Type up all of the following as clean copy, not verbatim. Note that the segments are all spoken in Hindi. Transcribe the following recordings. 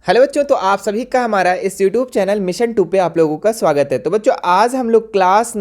हेलो बच्चों, तो आप सभी का हमारा इस यूट्यूब चैनल मिशन 2 पे आप लोगों का स्वागत है। तो बच्चों, आज हम लोग क्लास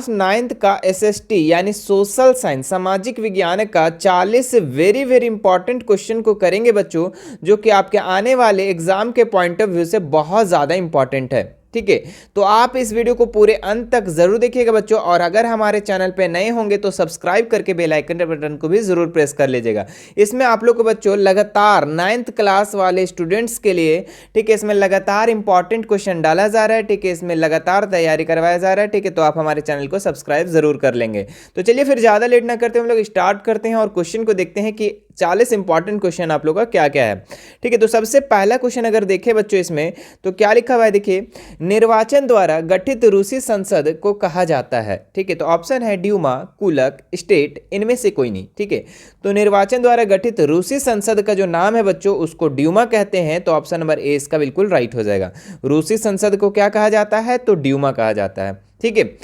नाइन्थ का एसएसटी यानी सोशल साइंस सामाजिक विज्ञान का 40 वेरी वेरी इंपॉर्टेंट क्वेश्चन को करेंगे बच्चों, जो कि आपके आने वाले एग्जाम के पॉइंट ऑफ व्यू से बहुत ज़्यादा इंपॉर्टेंट है। ठीक है, तो आप इस वीडियो को पूरे अंत तक जरूर देखिएगा बच्चों, और अगर हमारे चैनल पे नए होंगे तो सब्सक्राइब करके बेल आइकन बटन को भी जरूर प्रेस कर लीजिएगा। इसमें आप लोग को बच्चों लगातार 9th क्लास वाले स्टूडेंट्स के लिए, ठीक है, इसमें लगातार इंपॉर्टेंट क्वेश्चन डाला जा रहा है। ठीक है, इसमें लगातार तैयारी करवाया जा रहा है। ठीक है, तो आप हमारे चैनल को सब्सक्राइब जरूर कर लेंगे। तो चलिए फिर ज़्यादा लेट ना करते हम लोग स्टार्ट करते हैं और क्वेश्चन को देखते हैं कि 40 इंपॉर्टेंट क्वेश्चन आप लोग का क्या क्या है। ठीक है, तो सबसे पहला क्वेश्चन अगर देखें बच्चों इसमें, तो क्या लिखा हुआ है, देखिए, निर्वाचन द्वारा गठित रूसी संसद को कहा जाता है। ठीक है, तो ऑप्शन है ड्यूमा, कुलक, स्टेट, इनमें से कोई नहीं। ठीक है, तो निर्वाचन द्वारा गठित रूसी संसद का जो नाम है बच्चों, उसको ड्यूमा कहते हैं। तो ऑप्शन नंबर ए इसका बिल्कुल राइट हो जाएगा। रूसी संसद को क्या कहा जाता है, तो ड्यूमा कहा जाता है। ठीक है,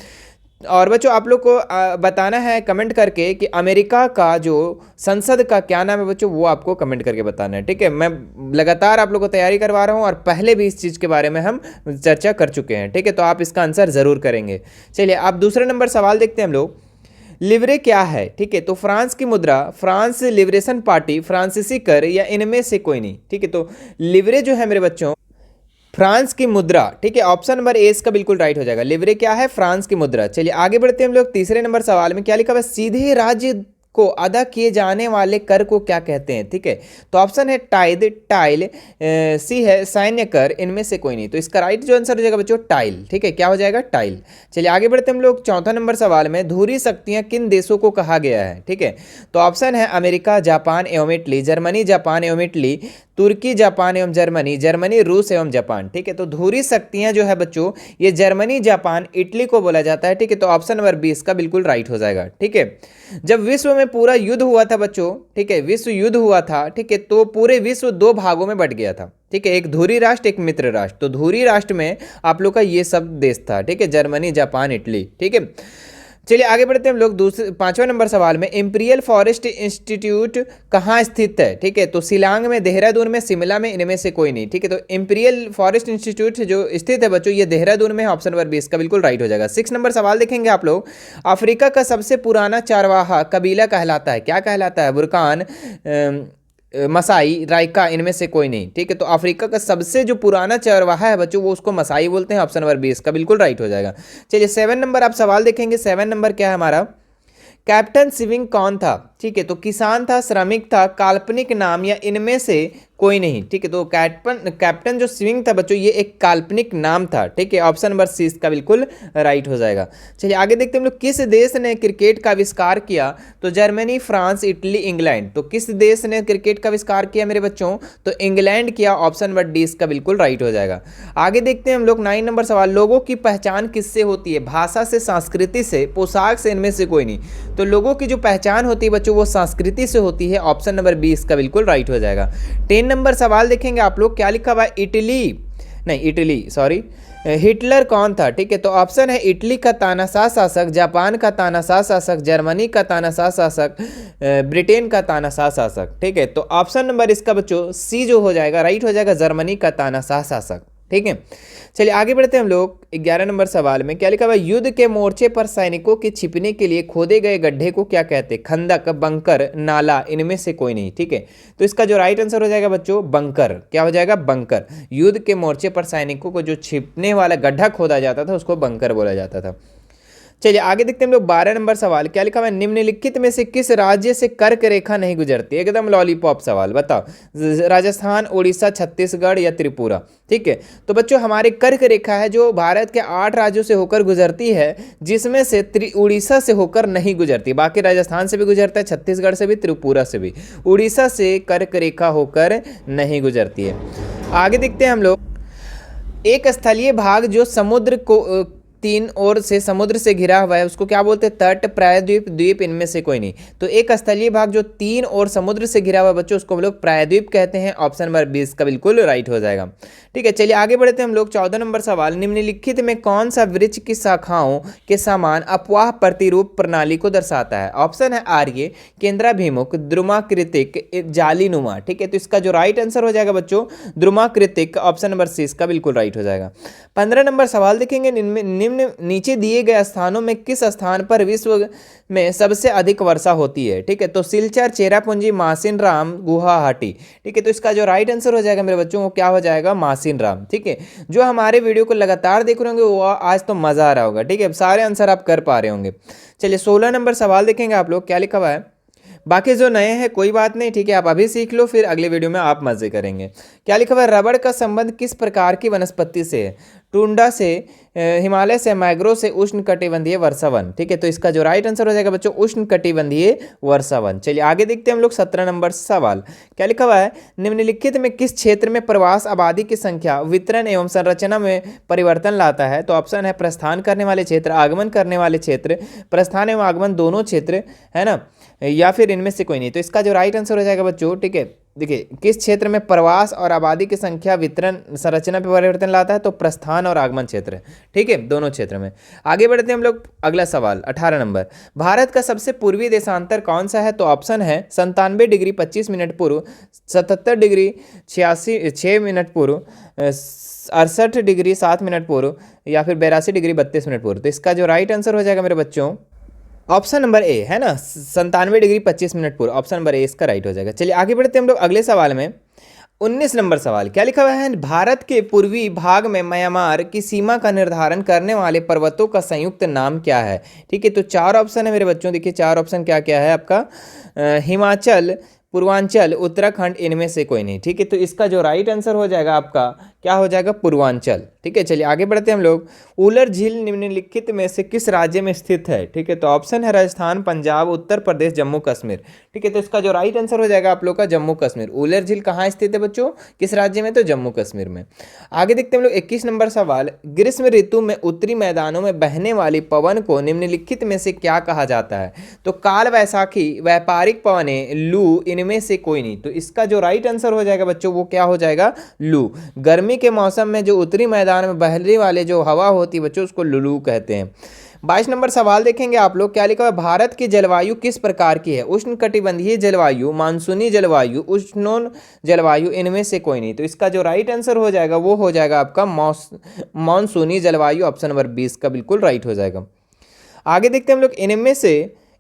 और बच्चों आप लोग को बताना है कमेंट करके कि अमेरिका का जो संसद का क्या नाम है बच्चों, वो आपको कमेंट करके बताना है। ठीक है, मैं लगातार आप लोग को तैयारी करवा रहा हूँ और पहले भी इस चीज़ के बारे में हम चर्चा कर चुके हैं। ठीक है, तो आप इसका आंसर ज़रूर करेंगे। चलिए आप दूसरे नंबर सवाल देखते हैं हम लोग। लिवरे क्या है? ठीक है, तो फ्रांस की मुद्रा, फ्रांस लिबरेशन पार्टी, फ्रांसीसी कर, या इनमें से कोई नहीं। ठीक है, तो लिवरे जो है मेरे बच्चों, फ्रांस की मुद्रा। ठीक है, ऑप्शन नंबर ए इसका बिल्कुल राइट हो जाएगा। लिवरे क्या है? फ्रांस की मुद्रा। चलिए आगे बढ़ते हैं हम लोग तीसरे नंबर सवाल में। क्या लिखा हुआ है? सीधे राज्य को अदा किए जाने वाले कर को क्या कहते हैं? ठीक है, तो ऑप्शन है टाइद, टाइल, सी है सैन्य कर, इनमें से कोई नहीं। तो इसका राइट जो आंसर हो जाएगा बच्चों टाइल। ठीक है, क्या हो जाएगा? टाइल। चलिए आगे बढ़ते हम लोग चौथा नंबर सवाल में। धुरी शक्तियां किन देशों को कहा गया है? ठीक है, तो ऑप्शन है अमेरिका, जापान एवं इटली, जर्मनी, जापान एवं इटली, तुर्की, जापान एवं जर्मनी, जर्मनी, रूस एवं जापान। ठीक है, तो धुरी शक्तियां जो है बच्चों, ये जर्मनी, जापान, इटली को बोला जाता है। ठीक है, तो ऑप्शन नंबर बी इसका बिल्कुल राइट हो जाएगा। ठीक है, जब विश्व में पूरा युद्ध हुआ था बच्चों, ठीक है, विश्व युद्ध हुआ था, ठीक है, तो पूरे विश्व दो भागों में बट गया था। ठीक है, एक धुरी राष्ट्र, एक मित्र राष्ट्र। तो धुरी राष्ट्र में आप लोग का ये सब देश था। ठीक है, जर्मनी, जापान, इटली। ठीक है, चलिए आगे बढ़ते हैं हम लोग दूसरे पांचवें नंबर सवाल में। इंपीरियल फॉरेस्ट इंस्टीट्यूट कहाँ स्थित है? ठीक है, तो शिलांग में, देहरादून में, शिमला में, इनमें से कोई नहीं। ठीक है, तो इंपीरियल फॉरेस्ट इंस्टीट्यूट जो स्थित है बच्चों, ये देहरादून में है। ऑप्शन नंबर 20 का बिल्कुल राइट हो जाएगा। 6 नंबर सवाल देखेंगे आप लोग। अफ्रीका का सबसे पुराना चारवाहा कबीला कहलाता है, क्या कहलाता है? बुरकान, मसाई, राइका, इनमें से कोई नहीं। ठीक है, तो अफ्रीका का सबसे जो पुराना चरवाहा है बच्चों, वो उसको मसाई बोलते हैं। ऑप्शन नंबर 20 का बिल्कुल राइट हो जाएगा। चलिए 7 नंबर आप सवाल देखेंगे। 7 नंबर क्या है हमारा? कैप्टन स्विंग कौन था? ठीक है, तो किसान था, श्रमिक था, काल्पनिक नाम, या इनमें से कोई नहीं। ठीक है, तो कैप्टन जो स्विंग था बच्चों, ये एक काल्पनिक नाम था। ठीक है, ऑप्शन नंबर सी इसका बिल्कुल राइट हो जाएगा। चलिए आगे देखते हैं हम लोग। किस देश ने क्रिकेट का आविष्कार किया? तो जर्मनी, फ्रांस, इटली, इंग्लैंड। तो किस देश ने क्रिकेट का आविष्कार किया मेरे बच्चों? तो इंग्लैंड किया। ऑप्शन नंबर डी इसका बिल्कुल राइट हो जाएगा। आगे देखते हैं हम लोग 9 नंबर सवाल। लोगों की पहचान किससे होती है? भाषा से, संस्कृति से, पोशाक से, इनमें से कोई नहीं। तो लोगों की जो पहचान होती है बच्चों, वो संस्कृति से होती है। ऑप्शन नंबर 20 का बिल्कुल राइट हो जाएगा। 10 नंबर सवाल देखेंगे आप लोग। क्या लिखा हुआ है? हिटलर कौन था? ठीक है, तो ऑप्शन है इटली का तानाशाह शासक, जापान का तानाशाह शासक, जर्मनी का तानाशाह शासक, ब्रिटेन का तानाशाह शासक। ठीक है, तो ऑप्शन नंबर इसका बच्चों सी जो हो जाएगा राइट हो जाएगा, जर्मनी का तानाशाह शासक। ठीक है, चलिए आगे बढ़ते हैं हम लोग 11 नंबर सवाल में। क्या लिखा हुआ है? युद्ध के मोर्चे पर सैनिकों के छिपने के लिए खोदे गए गड्ढे को क्या कहते हैं? खंदक, बंकर, नाला, इनमें से कोई नहीं। ठीक है, तो इसका जो राइट आंसर हो जाएगा बच्चों बंकर। क्या हो जाएगा? बंकर। युद्ध के मोर्चे पर सैनिकों को जो छिपने वाला गड्ढा खोदा जाता था, उसको बंकर बोला जाता था। चलिए आगे देखते हैं हम लोग 12 नंबर सवाल। क्या लिखा हुआ है? निम्नलिखित में से किस राज्य से कर्क रेखा नहीं गुजरती? एकदम लॉलीपॉप सवाल, बताओ। राजस्थान, उड़ीसा, छत्तीसगढ़, या त्रिपुरा। ठीक है, तो बच्चों हमारे कर्क रेखा है जो भारत के 8 राज्यों से होकर गुजरती है, जिसमें से उड़ीसा से होकर नहीं गुजरती। बाकी राजस्थान से भी गुजरता है, छत्तीसगढ़ से भी, त्रिपुरा से भी। उड़ीसा से कर्क रेखा होकर नहीं गुजरती है। आगे देखते हैं हम लोग। एक स्थलीय भाग जो समुद्र तीन ओर से समुद्र से घिरा हुआ है उसको क्या बोलते हैं? तट, प्रायद्वीप, द्वीप, इनमें से कोई नहीं। तो एक स्थलीय भाग जो तीन ओर समुद्र से घिरा हुआ है बच्चों उसको हम लोग प्रायद्वीप कहते हैं। ऑप्शन नंबर 20 का बिल्कुल राइट हो जाएगा। ठीक है, चलिए आगे बढ़ते हैं हम लोग। 14 नंबर सवाल, निम्नलिखित में कौन सा वृक्ष की शाखाओं के समान अपवाह प्रतिरूप प्रणाली को दर्शाता है? ऑप्शन है आर्य, केंद्राभिमुख, द्रुमाकृतिक, जालीनुमा। ठीक है, तो इसका जो राइट आंसर हो जाएगा बच्चों द्रुमाकृतिक। ऑप्शन नंबर 6 का बिल्कुल राइट हो जाएगा। 15 नंबर सवाल देखेंगे, निम्न नीचे दिए गए स्थानों में किस स्थान पर विश्व में सबसे अधिक वर्षा होती है? ठीक है, तो सिलचर, चेरापूंजी, मासिन राम, गुवाहाटी। ठीक है, तो इसका जो राइट आंसर हो जाएगा मेरे बच्चों वो क्या हो जाएगा? मासिन राम। ठीक है, जो हमारे वीडियो को लगातार देख रहे होंगे वो आज तो मजा आ रहा होगा। ठीक है, सारे आंसर आप कर पा रहे होंगे। चलिए 16 नंबर सवाल देखेंगे आप लोग, क्या लिखा हुआ है? बाकी जो नए हैं कोई बात नहीं, ठीक है, आप अभी सीख लो, फिर अगले वीडियो में आप मजे करेंगे। क्या लिखा हुआ है? रबड़ का संबंध किस प्रकार की वनस्पति से है? टुंडा से, हिमालय से, मैग्रोव से, उष्णकटिबंधीय वर्षावन। ठीक है, तो इसका जो राइट आंसर हो जाएगा बच्चों उष्णकटिबंधीय वर्षावन। चलिए आगे देखते हैं हम लोग 17 नंबर सवाल। क्या लिखा हुआ है? निम्नलिखित में किस क्षेत्र में प्रवास आबादी की संख्या, वितरण एवं संरचना में परिवर्तन लाता है? तो ऑप्शन है प्रस्थान करने वाले क्षेत्र, आगमन करने वाले क्षेत्र, प्रस्थान एवं आगमन दोनों क्षेत्र, है ना, या फिर इनमें से कोई नहीं। तो इसका जो राइट आंसर हो जाएगा बच्चों, ठीक है, देखिए किस क्षेत्र में प्रवास और आबादी की संख्या, वितरण, संरचना पर परिवर्तन लाता है? तो प्रस्थान और आगमन क्षेत्र। ठीक है, दोनों क्षेत्र में। आगे बढ़ते हैं हम लोग, अगला सवाल 18 नंबर। भारत का सबसे पूर्वी देशांतर कौन सा है? तो ऑप्शन है 97 डिग्री 25 मिनट पूर्व, 77 डिग्री 6 मिनट पूर्व, 68 डिग्री 7 मिनट पूर्व, या फिर 82 डिग्री 32 मिनट पूर्व। तो इसका जो राइट आंसर हो जाएगा मेरे बच्चों ऑप्शन नंबर ए, है ना, 97 डिग्री 25 मिनट पूर्व। ऑप्शन नंबर ए इसका राइट हो जाएगा। चलिए आगे बढ़ते हैं हम लोग अगले सवाल में। 19 नंबर सवाल, क्या लिखा हुआ है? भारत के पूर्वी भाग में म्यांमार की सीमा का निर्धारण करने वाले पर्वतों का संयुक्त नाम क्या है? ठीक है, तो चार ऑप्शन है मेरे बच्चों, देखिए चार ऑप्शन क्या क्या है आपका? हिमाचल, पूर्वांचल, उत्तराखंड, इनमें से कोई नहीं। ठीक है, तो इसका जो राइट आंसर हो जाएगा आपका क्या हो जाएगा? पूर्वांचल। ठीक है, चलिए आगे बढ़ते हैं हम लोग। उलर झील निम्नलिखित में से किस राज्य में स्थित है? ठीक है, तो ऑप्शन है राजस्थान, पंजाब, उत्तर प्रदेश, जम्मू कश्मीर। ठीक है, तो इसका जो राइट आंसर हो जाएगा आप लोग का जम्मू कश्मीर। उलर झील कहाँ स्थित है बच्चों? किस राज्य में? तो जम्मू कश्मीर में। आगे देखते हैं हम लोग 21 नंबर सवाल। ग्रीष्म ऋतु में उत्तरी मैदानों में बहने वाली पवन को निम्नलिखित में से क्या कहा जाता है? तो काल वैशाखी, व्यापारिक पवने, लू, इनमें से कोई नहीं। तो इसका जो राइट आंसर हो जाएगा बच्चों वो क्या हो जाएगा? लू। गर्मी के मौसम में जो उत्तरी मैदान में बहने वाले जो हवा होती है बच्चों उसको लू कहते हैं। 22 नंबर सवाल देखेंगे आप लोग, क्या लिखा हुआ है? भारत की जलवायु किस प्रकार की है? उष्णकटिबंधीय जलवायु, मानसूनी जलवायु, उष्णोन जलवायु, इनमें से कोई नहीं। तो इसका जो राइट आंसर हो जाएगा वो हो जाएगा आपका मानसूनी जलवायु। ऑप्शन नंबर 20 का बिल्कुल राइट हो जाएगा। आगे देखते हैं हम लोग,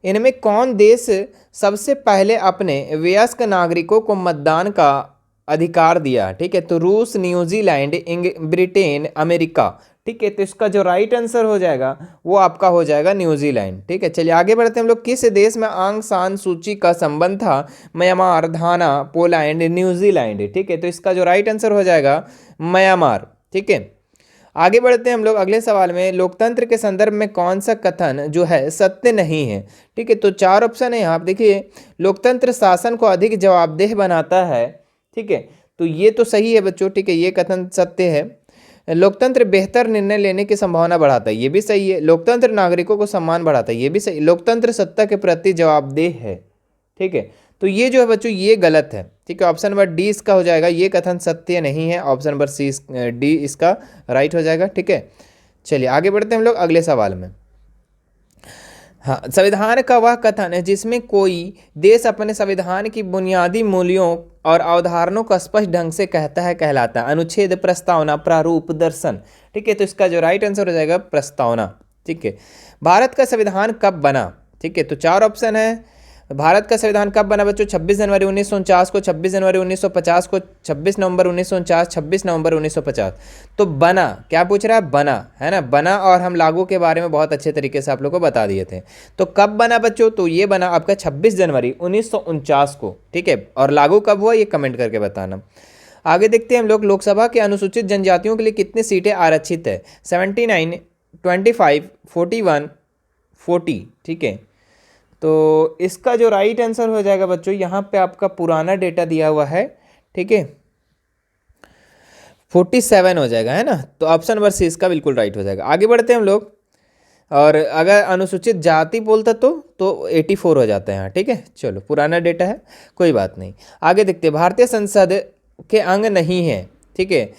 इनमें कौन देश सबसे पहले अपने वयस्क नागरिकों को मतदान का अधिकार दिया? ठीक है, तो रूस, न्यूजीलैंड, ब्रिटेन, अमेरिका। ठीक है, तो इसका जो राइट आंसर हो जाएगा वो आपका हो जाएगा न्यूजीलैंड। ठीक है, चलिए आगे बढ़ते हैं हम लोग। किस देश में आंग सान सूची का संबंध था? म्यांमार, घाना, पोलैंड, न्यूजीलैंड। ठीक है, तो इसका जो राइट आंसर हो जाएगा म्यांमार। ठीक है, आगे बढ़ते हैं हम लोग अगले सवाल में। लोकतंत्र के संदर्भ में कौन सा कथन जो है सत्य नहीं है? ठीक है, तो चार ऑप्शन है यहाँ, देखिए लोकतंत्र शासन को अधिक जवाबदेह बनाता है। ठीक है, तो ये तो सही है बच्चों। ठीक है, ये कथन सत्य है। लोकतंत्र बेहतर निर्णय लेने की संभावना बढ़ाता है, ये भी सही है। लोकतंत्र नागरिकों को सम्मान बढ़ाता है, ये भी सही। लोकतंत्र सत्ता के प्रति जवाबदेह है। ठीक है, तो ये जो है बच्चों ये गलत है। ठीक है, ऑप्शन नंबर डी इसका हो जाएगा, ये कथन सत्य नहीं है। ऑप्शन नंबर सी डी इसका राइट हो जाएगा। ठीक है, चलिए आगे बढ़ते हैं हम लोग अगले सवाल में। हाँ, संविधान का वह कथन है जिसमें कोई देश अपने संविधान की बुनियादी मूल्यों और अवधारणाओं को स्पष्ट ढंग से कहता है कहलाता है? अनुच्छेद, प्रस्तावना, प्रारूप, दर्शन। ठीक है, तो इसका जो राइट आंसर हो जाएगा प्रस्तावना। ठीक है, भारत का संविधान कब बना? ठीक है, तो चार ऑप्शन है। भारत का संविधान कब बना बच्चों? 26 जनवरी 1949 को, 26 जनवरी 1950 को, 26 नवंबर 1949, 26 नवंबर 1950। तो बना क्या पूछ रहा है? बना, है ना, बना। और हम लागू के बारे में बहुत अच्छे तरीके से आप लोग को बता दिए थे। तो कब बना बच्चों? तो ये बना आपका 26 जनवरी 1949 को। ठीक है, और लागू कब हुआ ये कमेंट करके बताना। आगे देखते हैं हम लोग। लोकसभा के अनुसूचित जनजातियों के लिए कितनी सीटें आरक्षित है? 79, 25, 41, 40। ठीक है, तो इसका जो राइट आंसर हो जाएगा बच्चों, यहाँ पे आपका पुराना डेटा दिया हुआ है। ठीक है, 47 हो जाएगा, है ना, तो ऑप्शन नंबर सी इसका बिल्कुल राइट हो जाएगा। आगे बढ़ते हैं हम लोग। और अगर अनुसूचित जाति बोलता तो 84 हो जाता है यहाँ, ठीक है। चलो पुराना डेटा है, कोई बात नहीं। आगे देखते हैं, भारतीय संसद के अंग नहीं है, ठीक है,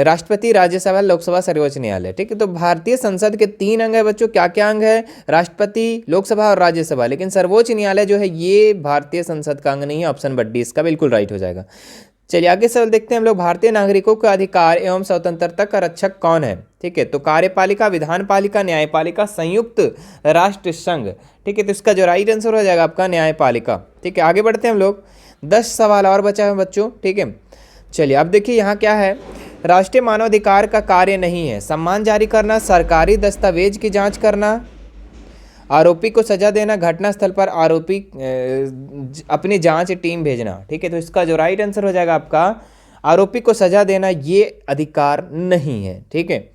राष्ट्रपति, राज्यसभा, लोकसभा, सर्वोच्च न्यायालय, ठीक है। तो भारतीय संसद के 3 अंग है बच्चों, क्या क्या अंग है? राष्ट्रपति, लोकसभा और राज्यसभा, लेकिन सर्वोच्च न्यायालय जो है ये भारतीय संसद का अंग नहीं है। ऑप्शन बट डी इसका बिल्कुल राइट हो जाएगा। चलिए आगे सवाल देखते हैं हम लोग, भारतीय नागरिकों के अधिकार एवं स्वतंत्रता का रक्षक कौन है? ठीक है, तो कार्यपालिका, विधानपालिका, न्यायपालिका, संयुक्त राष्ट्र संघ, ठीक है। तो इसका जो राइट आंसर हो जाएगा आपका न्यायपालिका, ठीक है। आगे बढ़ते हैं हम लोग, 10 सवाल और बचा है बच्चों, ठीक है। चलिए अब देखिए यहाँ क्या है, राष्ट्रीय मानवाधिकार का कार्य नहीं है सम्मान जारी करना, सरकारी दस्तावेज की जांच करना, आरोपी को सजा देना, घटनास्थल पर आरोपी अपनी जांच टीम भेजना, ठीक है। तो इसका जो राइट आंसर हो जाएगा आपका आरोपी को सजा देना, ये अधिकार नहीं है, ठीक है।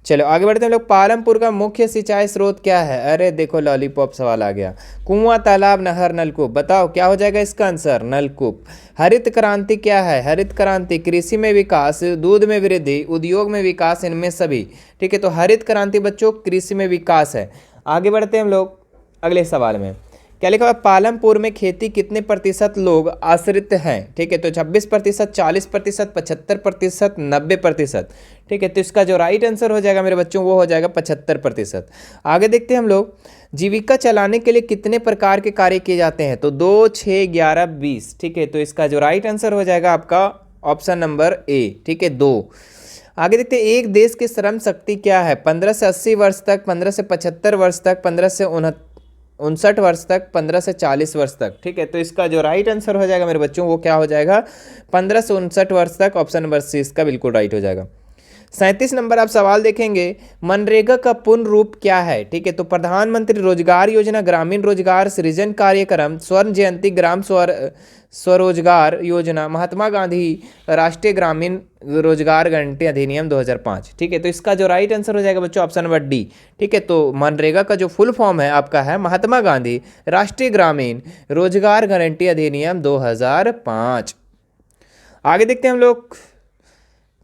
चलो आगे बढ़ते हैं लोग, पालमपुर का मुख्य सिंचाई स्रोत क्या है? अरे देखो लॉलीपॉप सवाल आ गया, कुआं, तालाब, नहर, नलकूप, बताओ क्या हो जाएगा इसका आंसर? नलकूप। हरित क्रांति क्या है? हरित क्रांति कृषि में विकास, दूध में वृद्धि, उद्योग में विकास, इनमें सभी, ठीक है। तो हरित क्रांति बच्चों कृषि में विकास है। आगे बढ़ते हैं हम लोग अगले सवाल में, क्या लिखा हुआ है? पालमपुर में खेती कितने प्रतिशत लोग आश्रित हैं? ठीक है, तो 26%, 40%, 75%, 90%, ठीक है। तो इसका जो राइट आंसर हो जाएगा मेरे बच्चों वो हो जाएगा 75%। आगे देखते हैं हम लोग, जीविका चलाने के लिए कितने प्रकार के कार्य किए जाते हैं? तो 2, 6, 11, 20, ठीक है। तो इसका जो राइट आंसर हो जाएगा आपका ऑप्शन नंबर ए, ठीक है, 2। आगे देखते हैं, एक देश की श्रम शक्ति क्या है? 15 से 80 वर्ष तक, 15 से 75 वर्ष तक, 15 से 59 वर्ष तक, 15 से 40 वर्ष तक, ठीक है। तो इसका जो राइट आंसर हो जाएगा मेरे बच्चों वो क्या हो जाएगा? 15 से 59 वर्ष तक, ऑप्शन नंबर सी इसका बिल्कुल राइट हो जाएगा। 37 नंबर आप सवाल देखेंगे, मनरेगा का पूर्ण रूप क्या है? ठीक है, तो प्रधानमंत्री रोजगार योजना, ग्रामीण रोजगार सृजन कार्यक्रम, स्वर्ण जयंती ग्राम स्वरोजगार योजना, महात्मा गांधी राष्ट्रीय ग्रामीण रोजगार गारंटी अधिनियम 2005, ठीक है। तो इसका जो राइट आंसर हो जाएगा बच्चों ऑप्शन नंबर डी, ठीक है। तो मनरेगा का जो फुल फॉर्म है आपका है महात्मा गांधी राष्ट्रीय ग्रामीण रोजगार गारंटी अधिनियम 2005। आगे देखते हैं हम लोग,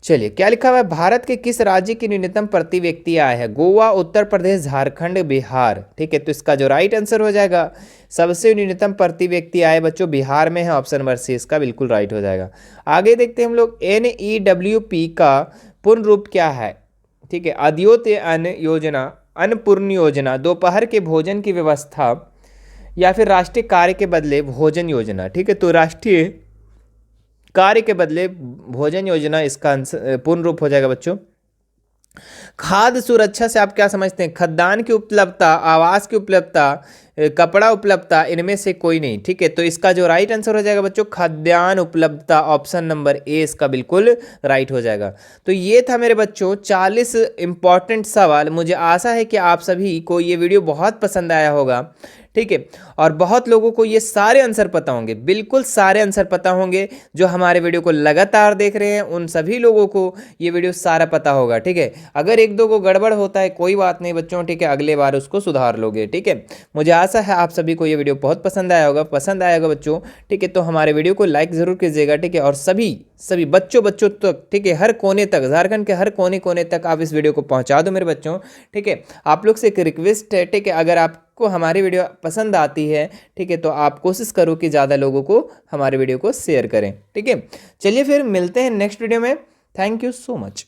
चलिए क्या लिखा हुआ है, भारत के किस राज्य की न्यूनतम प्रति व्यक्ति आय है? गोवा, उत्तर प्रदेश, झारखंड, बिहार, ठीक है। तो इसका जो राइट आंसर हो जाएगा सबसे न्यूनतम प्रति व्यक्ति आय बच्चों बिहार में है, ऑप्शन नंबर सी इसका बिल्कुल राइट हो जाएगा। आगे देखते हैं हम लोग, NEWP का पूर्ण रूप क्या है? ठीक है, अद्योतय अन्न योजना, अन्नपूर्ण योजना, दोपहर के भोजन की व्यवस्था, या फिर राष्ट्रीय कार्य के बदले भोजन योजना, ठीक है। तो राष्ट्रीय कार्य के बदले भोजन योजना इसका पूर्ण रूप हो जाएगा बच्चों। खाद्य सुरक्षा से आप क्या समझते हैं? खाद्यान्न की उपलब्धता, आवास की उपलब्धता, कपड़ा उपलब्धता, इनमें से कोई नहीं, ठीक है। तो इसका जो राइट आंसर हो जाएगा बच्चों खाद्यान्न उपलब्धता, ऑप्शन नंबर ए इसका बिल्कुल राइट हो जाएगा। तो ये था मेरे बच्चों 40 इंपॉर्टेंट सवाल। मुझे आशा है कि आप सभी को ये वीडियो बहुत पसंद आया होगा, ठीक है। और बहुत लोगों को ये सारे आंसर पता होंगे, बिल्कुल सारे आंसर पता होंगे। जो हमारे वीडियो को लगातार देख रहे हैं उन सभी लोगों को ये वीडियो सारा पता होगा, ठीक है। अगर एक दो को गड़बड़ होता है कोई बात नहीं बच्चों, ठीक है, अगले बार उसको सुधार लोगे, ठीक है। मुझे आशा है आप सभी को ये वीडियो बहुत पसंद आया होगा बच्चों, ठीक है। तो हमारे वीडियो को लाइक जरूर कीजिएगा, ठीक है। और सभी बच्चों तक, ठीक है, हर कोने तक, झारखंड के हर कोने तक आप इस वीडियो को पहुंचा दो मेरे बच्चों, ठीक है। आप लोग से एक रिक्वेस्ट है, ठीक है, अगर आपको हमारी वीडियो पसंद आती है, ठीक है, तो आप कोशिश करो कि ज़्यादा लोगों को हमारे वीडियो को शेयर करें, ठीक है। चलिए फिर मिलते हैं नेक्स्ट वीडियो में। Thank you so much.